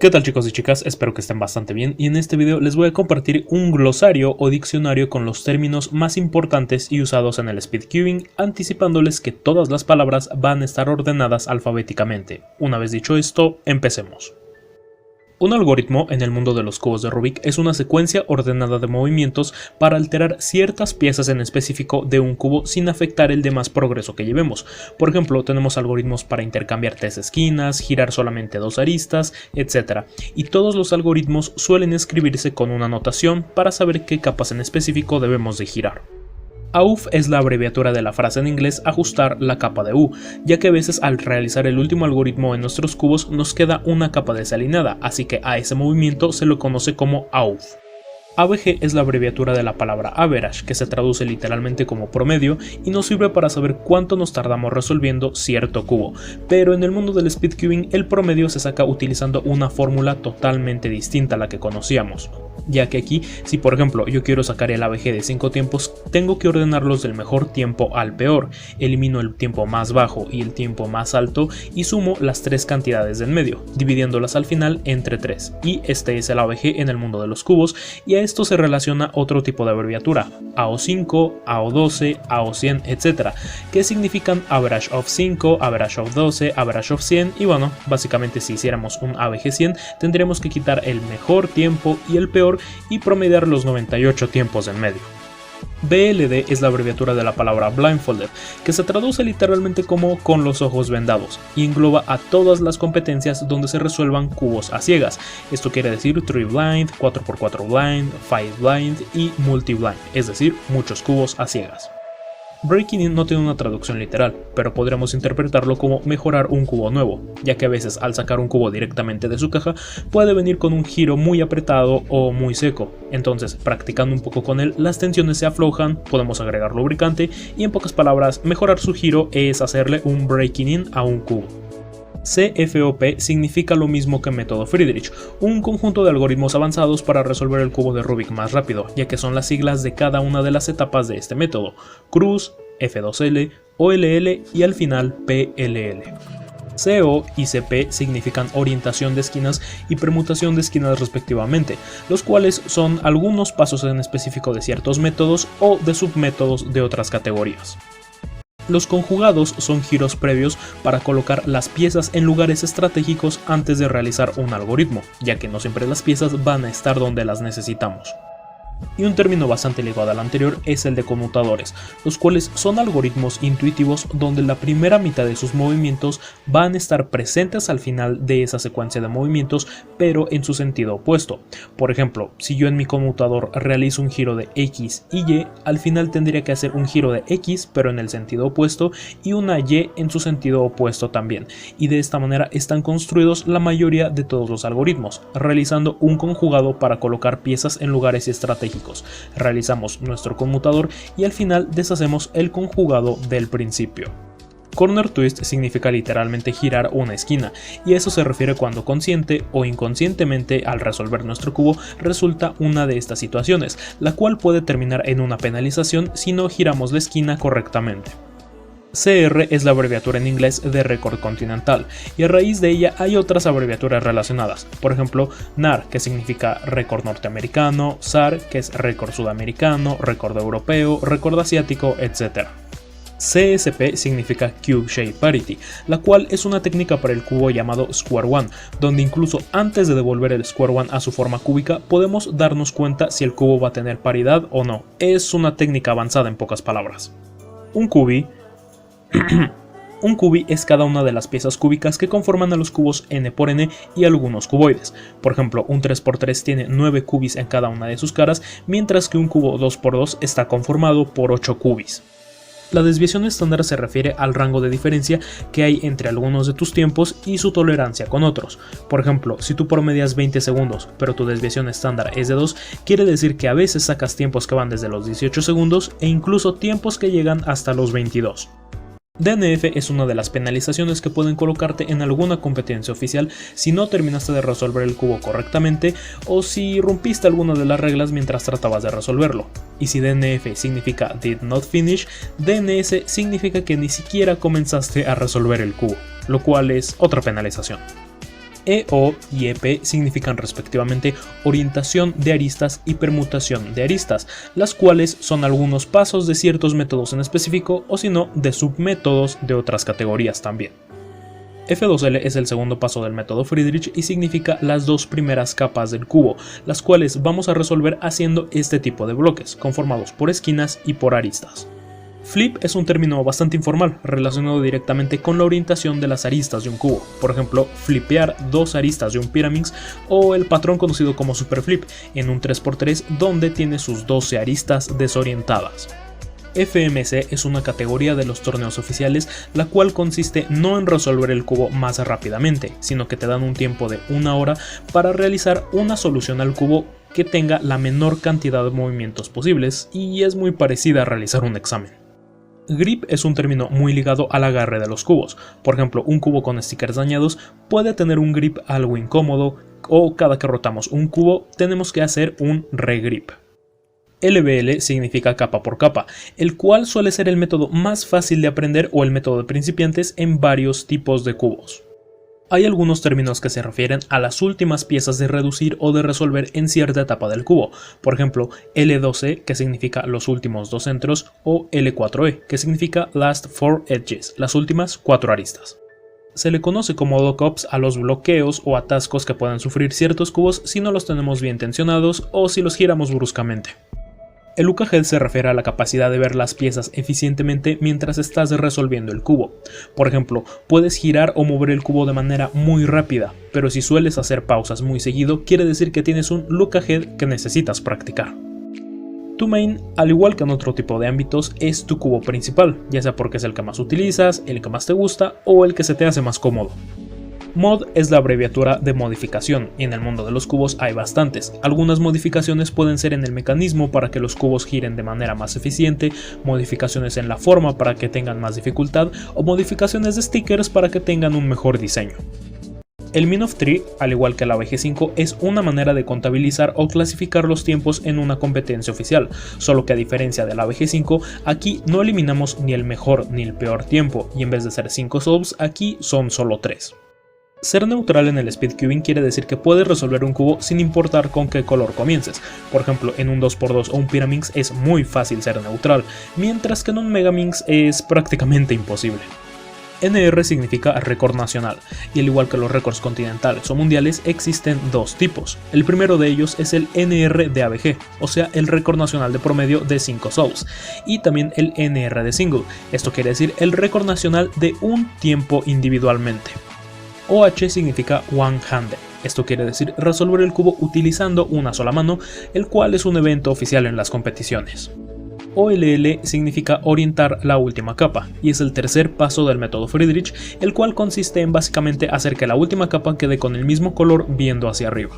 ¿Qué tal chicos y chicas? Espero que estén bastante bien y en este video les voy a compartir un glosario o diccionario con los términos más importantes y usados en el speedcubing, anticipándoles que todas las palabras van a estar ordenadas alfabéticamente. Una vez dicho esto, empecemos. Un algoritmo en el mundo de los cubos de Rubik es una secuencia ordenada de movimientos para alterar ciertas piezas en específico de un cubo sin afectar el demás progreso que llevemos. Por ejemplo, tenemos algoritmos para intercambiar 3 esquinas, girar solamente 2 aristas, etc. Y todos los algoritmos suelen escribirse con una notación para saber qué capas en específico debemos de girar. AUF es la abreviatura de la frase en inglés ajustar la capa de U, ya que a veces al realizar el último algoritmo en nuestros cubos nos queda una capa desalineada, así que a ese movimiento se lo conoce como AUF. AVG es la abreviatura de la palabra average, que se traduce literalmente como promedio y nos sirve para saber cuánto nos tardamos resolviendo cierto cubo, pero en el mundo del speedcubing el promedio se saca utilizando una fórmula totalmente distinta a la que conocíamos. Ya que aquí, si por ejemplo yo quiero sacar el AVG de 5 tiempos, tengo que ordenarlos del mejor tiempo al peor, elimino el tiempo más bajo y el tiempo más alto y sumo las 3 cantidades del medio, dividiéndolas al final entre 3, y este es el AVG en el mundo de los cubos, y a esto se relaciona otro tipo de abreviatura, AO5, AO12, AO100, etc., que significan Average of 5, Average of 12, Average of 100, y bueno, básicamente si hiciéramos un AVG 100 tendríamos que quitar el mejor tiempo y el peor y promediar los 98 tiempos en medio. BLD es la abreviatura de la palabra blindfolded, que se traduce literalmente como con los ojos vendados, y engloba a todas las competencias donde se resuelvan cubos a ciegas. Esto quiere decir 3 blind, 4x4 blind, 5 blind y multi blind, es decir, muchos cubos a ciegas. Breaking in no tiene una traducción literal, pero podríamos interpretarlo como mejorar un cubo nuevo, ya que a veces al sacar un cubo directamente de su caja puede venir con un giro muy apretado o muy seco, entonces practicando un poco con él las tensiones se aflojan, podemos agregar lubricante y en pocas palabras mejorar su giro es hacerle un breaking in a un cubo. CFOP significa lo mismo que método Friedrich, un conjunto de algoritmos avanzados para resolver el cubo de Rubik más rápido, ya que son las siglas de cada una de las etapas de este método: cruz, F2L, OLL y al final PLL. CO y CP significan orientación de esquinas y permutación de esquinas respectivamente, los cuales son algunos pasos en específico de ciertos métodos o de submétodos de otras categorías. Los conjugados son giros previos para colocar las piezas en lugares estratégicos antes de realizar un algoritmo, ya que no siempre las piezas van a estar donde las necesitamos. Y un término bastante ligado al anterior es el de conmutadores, los cuales son algoritmos intuitivos donde la primera mitad de sus movimientos van a estar presentes al final de esa secuencia de movimientos, pero en su sentido opuesto. Por ejemplo, si yo en mi conmutador realizo un giro de X y Y, al final tendría que hacer un giro de X pero en el sentido opuesto y una Y en su sentido opuesto también, y de esta manera están construidos la mayoría de todos los algoritmos, realizando un conjugado para colocar piezas en lugares estratégicos. Realizamos nuestro conmutador y al final deshacemos el conjugado del principio. Corner twist significa literalmente girar una esquina, y eso se refiere cuando consciente o inconscientemente al resolver nuestro cubo resulta una de estas situaciones, la cual puede terminar en una penalización si no giramos la esquina correctamente. CR es la abreviatura en inglés de récord continental, y a raíz de ella hay otras abreviaturas relacionadas, por ejemplo NAR, que significa récord norteamericano, SAR, que es récord sudamericano, récord europeo, récord asiático, etc. CSP significa Cube Shape Parity, la cual es una técnica para el cubo llamado Square One, donde incluso antes de devolver el Square One a su forma cúbica podemos darnos cuenta si el cubo va a tener paridad o no. Es una técnica avanzada en pocas palabras. Un cubi es cada una de las piezas cúbicas que conforman a los cubos n por n y algunos cuboides. Por ejemplo, un 3x3 tiene 9 cubis en cada una de sus caras, mientras que un cubo 2x2 está conformado por 8 cubis. La desviación estándar se refiere al rango de diferencia que hay entre algunos de tus tiempos y su tolerancia con otros. Por ejemplo, si tú promedias 20 segundos, pero tu desviación estándar es de 2, quiere decir que a veces sacas tiempos que van desde los 18 segundos e incluso tiempos que llegan hasta los 22. DNF es una de las penalizaciones que pueden colocarte en alguna competencia oficial si no terminaste de resolver el cubo correctamente o si rompiste alguna de las reglas mientras tratabas de resolverlo. Y si DNF significa Did Not Finish, DNS significa que ni siquiera comenzaste a resolver el cubo, lo cual es otra penalización. EO y EP significan respectivamente orientación de aristas y permutación de aristas, las cuales son algunos pasos de ciertos métodos en específico o si no de submétodos de otras categorías también. F2L es el segundo paso del método Friedrich y significa las dos primeras capas del cubo, las cuales vamos a resolver haciendo este tipo de bloques, conformados por esquinas y por aristas. Flip es un término bastante informal, relacionado directamente con la orientación de las aristas de un cubo, por ejemplo, flipear dos aristas de un Pyraminx o el patrón conocido como Superflip en un 3x3 donde tiene sus 12 aristas desorientadas. FMC es una categoría de los torneos oficiales, la cual consiste no en resolver el cubo más rápidamente, sino que te dan un tiempo de 1 hora para realizar una solución al cubo que tenga la menor cantidad de movimientos posibles y es muy parecida a realizar un examen. Grip es un término muy ligado al agarre de los cubos. Por ejemplo, un cubo con stickers dañados puede tener un grip algo incómodo o cada que rotamos un cubo tenemos que hacer un regrip. LBL significa capa por capa, el cual suele ser el método más fácil de aprender o el método de principiantes en varios tipos de cubos. Hay algunos términos que se refieren a las últimas piezas de reducir o de resolver en cierta etapa del cubo, por ejemplo L2E que significa los últimos dos centros o L4E que significa last four edges, las últimas 4 aristas. Se le conoce como dockups a los bloqueos o atascos que pueden sufrir ciertos cubos si no los tenemos bien tensionados o si los giramos bruscamente. El UKG se refiere a la capacidad de ver las piezas eficientemente mientras estás resolviendo el cubo. Por ejemplo, puedes girar o mover el cubo de manera muy rápida, pero si sueles hacer pausas muy seguido, quiere decir que tienes un look ahead que necesitas practicar. Tu main, al igual que en otro tipo de ámbitos, es tu cubo principal, ya sea porque es el que más utilizas, el que más te gusta o el que se te hace más cómodo. Mod es la abreviatura de modificación y en el mundo de los cubos hay bastantes. Algunas modificaciones pueden ser en el mecanismo para que los cubos giren de manera más eficiente, modificaciones en la forma para que tengan más dificultad o modificaciones de stickers para que tengan un mejor diseño. El Min of Tree, al igual que la BG5, es una manera de contabilizar o clasificar los tiempos en una competencia oficial, solo que a diferencia de la BG5, aquí no eliminamos ni el mejor ni el peor tiempo y en vez de ser 5 solves, aquí son solo 3. Ser neutral en el speedcubing quiere decir que puedes resolver un cubo sin importar con qué color comiences. Por ejemplo, en un 2x2 o un Pyraminx es muy fácil ser neutral, mientras que en un Megaminx es prácticamente imposible. NR significa récord nacional, y al igual que los récords continentales o mundiales, existen dos tipos. El primero de ellos es el NR de ABG, o sea, el récord nacional de promedio de 5 solves, y también el NR de single, esto quiere decir el récord nacional de un tiempo individualmente. OH significa one-handed, esto quiere decir resolver el cubo utilizando una sola mano, el cual es un evento oficial en las competiciones. OLL significa orientar la última capa, y es el tercer paso del método Friedrich, el cual consiste en básicamente hacer que la última capa quede con el mismo color viendo hacia arriba.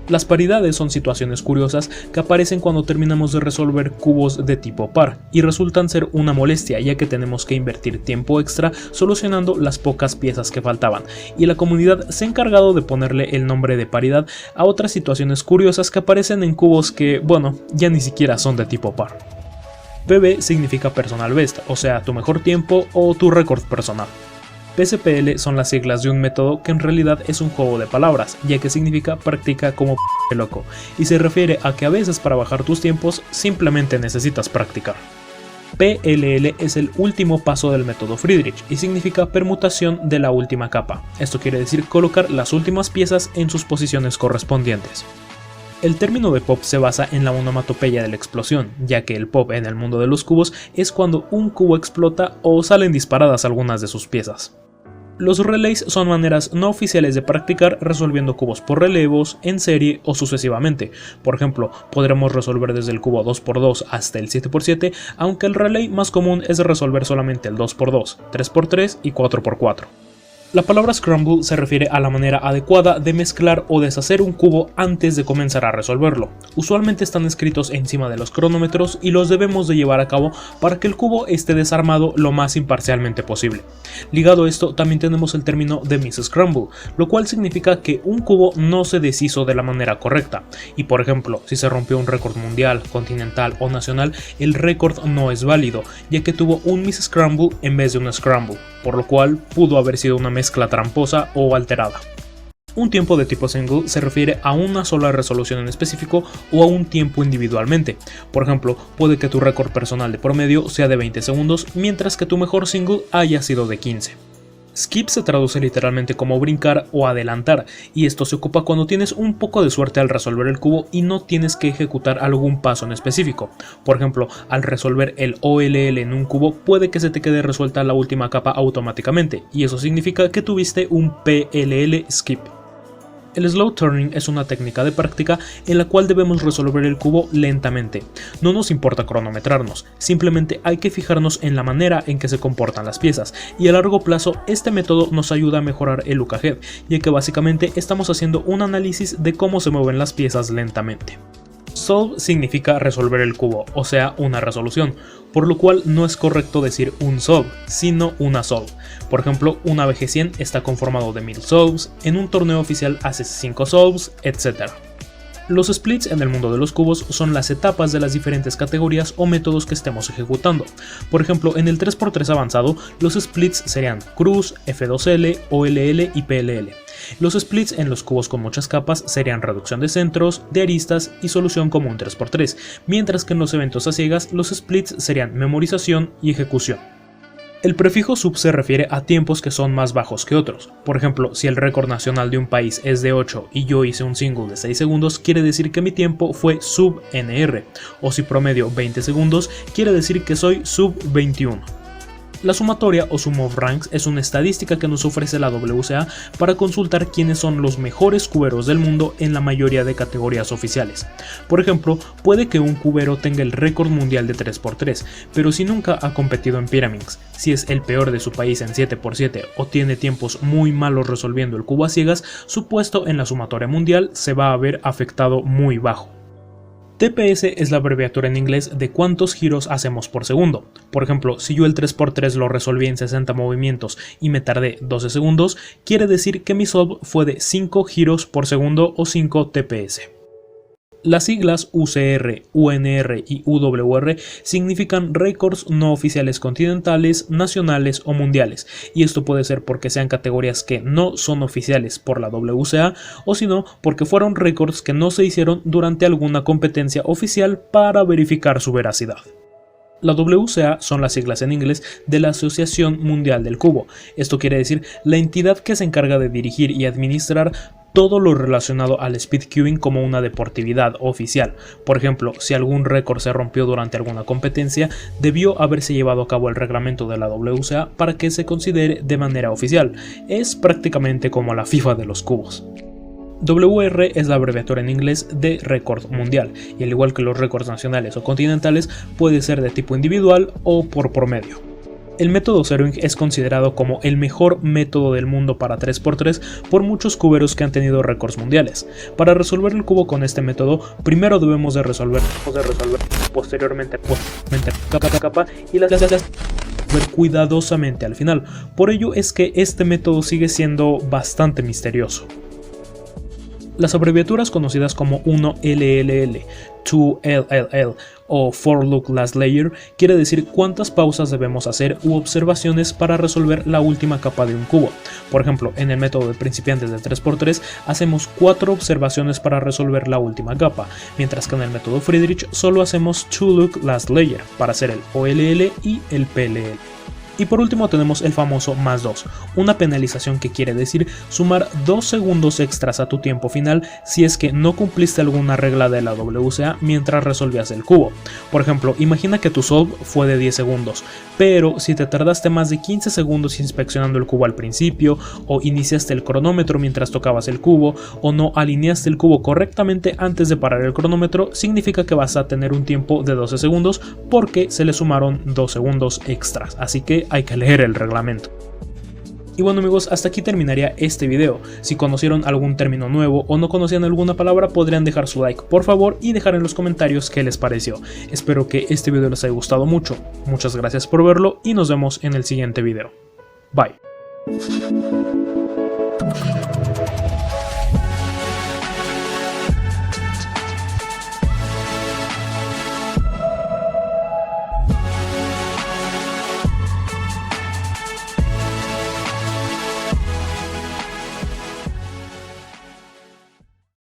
Las paridades son situaciones curiosas que aparecen cuando terminamos de resolver cubos de tipo par y resultan ser una molestia ya que tenemos que invertir tiempo extra solucionando las pocas piezas que faltaban y la comunidad se ha encargado de ponerle el nombre de paridad a otras situaciones curiosas que aparecen en cubos que, bueno, ya ni siquiera son de tipo par. PB significa personal best, o sea, tu mejor tiempo o tu récord personal. PSPL son las siglas de un método que en realidad es un juego de palabras, ya que significa practica como loco, y se refiere a que a veces para bajar tus tiempos simplemente necesitas practicar. PLL es el último paso del método Friedrich y significa permutación de la última capa, esto quiere decir colocar las últimas piezas en sus posiciones correspondientes. El término de pop se basa en la onomatopeya de la explosión, ya que el pop en el mundo de los cubos es cuando un cubo explota o salen disparadas algunas de sus piezas. Los relays son maneras no oficiales de practicar resolviendo cubos por relevos, en serie o sucesivamente. Por ejemplo, podremos resolver desde el cubo 2x2 hasta el 7x7, aunque el relay más común es resolver solamente el 2x2, 3x3 y 4x4. La palabra scramble se refiere a la manera adecuada de mezclar o deshacer un cubo antes de comenzar a resolverlo. Usualmente están escritos encima de los cronómetros y los debemos de llevar a cabo para que el cubo esté desarmado lo más imparcialmente posible. Ligado a esto también tenemos el término de miss scramble, lo cual significa que un cubo no se deshizo de la manera correcta. Y por ejemplo, si se rompió un récord mundial, continental o nacional, el récord no es válido, ya que tuvo un miss scramble en vez de un scramble, por lo cual pudo haber sido una mezcla tramposa o alterada. Un tiempo de tipo single se refiere a una sola resolución en específico o a un tiempo individualmente. Por ejemplo, puede que tu récord personal de promedio sea de 20 segundos, mientras que tu mejor single haya sido de 15. Skip se traduce literalmente como brincar o adelantar, y esto se ocupa cuando tienes un poco de suerte al resolver el cubo y no tienes que ejecutar algún paso en específico. Por ejemplo, al resolver el OLL en un cubo puede que se te quede resuelta la última capa automáticamente, y eso significa que tuviste un PLL skip. El slow turning es una técnica de práctica en la cual debemos resolver el cubo lentamente. No nos importa cronometrarnos, simplemente hay que fijarnos en la manera en que se comportan las piezas, y a largo plazo este método nos ayuda a mejorar el look ahead, ya que básicamente estamos haciendo un análisis de cómo se mueven las piezas lentamente. Solve significa resolver el cubo, o sea, una resolución, por lo cual no es correcto decir un solve, sino una solve. Por ejemplo, una BG100 está conformado de 1000 solves, en un torneo oficial haces 5 solves, etc. Los splits en el mundo de los cubos son las etapas de las diferentes categorías o métodos que estemos ejecutando. Por ejemplo, en el 3x3 avanzado, los splits serían cruz, F2L, OLL y PLL. Los splits en los cubos con muchas capas serían reducción de centros, de aristas y solución como un 3x3, mientras que en los eventos a ciegas los splits serían memorización y ejecución. El prefijo sub se refiere a tiempos que son más bajos que otros. Por ejemplo, si el récord nacional de un país es de 8 y yo hice un single de 6 segundos, quiere decir que mi tiempo fue sub NR, o si promedio 20 segundos, quiere decir que soy sub 21. La sumatoria o sum of ranks es una estadística que nos ofrece la WCA para consultar quiénes son los mejores cuberos del mundo en la mayoría de categorías oficiales. Por ejemplo, puede que un cubero tenga el récord mundial de 3x3, pero si nunca ha competido en Pyraminx, si es el peor de su país en 7x7 o tiene tiempos muy malos resolviendo el cubo a ciegas, su puesto en la sumatoria mundial se va a ver afectado muy bajo. TPS es la abreviatura en inglés de cuántos giros hacemos por segundo. Por ejemplo, si yo el 3x3 lo resolví en 60 movimientos y me tardé 12 segundos, quiere decir que mi solve fue de 5 giros por segundo o 5 TPS. Las siglas UCR, UNR y UWR significan récords no oficiales continentales, nacionales o mundiales, y esto puede ser porque sean categorías que no son oficiales por la WCA o sino porque fueron récords que no se hicieron durante alguna competencia oficial para verificar su veracidad. La WCA son las siglas en inglés de la Asociación Mundial del Cubo. Esto quiere decir la entidad que se encarga de dirigir y administrar todo lo relacionado al speedcubing como una deportividad oficial. Por ejemplo, si algún récord se rompió durante alguna competencia, debió haberse llevado a cabo el reglamento de la WCA para que se considere de manera oficial. Es prácticamente como la FIFA de los cubos. WR es la abreviatura en inglés de récord mundial, y al igual que los récords nacionales o continentales, puede ser de tipo individual o por promedio. El método Zeroing es considerado como el mejor método del mundo para 3x3 por muchos cuberos que han tenido récords mundiales. Para resolver el cubo con este método, primero debemos de resolver posteriormente capa y las ver cuidadosamente al final. Por ello es que este método sigue siendo bastante misterioso. Las abreviaturas conocidas como 1LLL, 2LLL o For Look Last Layer quiere decir cuántas pausas debemos hacer u observaciones para resolver la última capa de un cubo. Por ejemplo, en el método de principiantes de 3x3 hacemos 4 observaciones para resolver la última capa, mientras que en el método Friedrich solo hacemos 2 Look Last Layer para hacer el OLL y el PLL. Y por último tenemos el famoso más 2, una penalización que quiere decir sumar 2 segundos extras a tu tiempo final si es que no cumpliste alguna regla de la WCA mientras resolvías el cubo. Por ejemplo, imagina que tu solve fue de 10 segundos, pero si te tardaste más de 15 segundos inspeccionando el cubo al principio, o iniciaste el cronómetro mientras tocabas el cubo, o no alineaste el cubo correctamente antes de parar el cronómetro, significa que vas a tener un tiempo de 12 segundos porque se le sumaron 2 segundos extras, así que hay que leer el reglamento. Y bueno amigos, hasta aquí terminaría este video. Si conocieron algún término nuevo o no conocían alguna palabra, podrían dejar su like por favor y dejar en los comentarios qué les pareció. Espero que este video les haya gustado mucho. Muchas gracias por verlo y nos vemos en el siguiente video. Bye.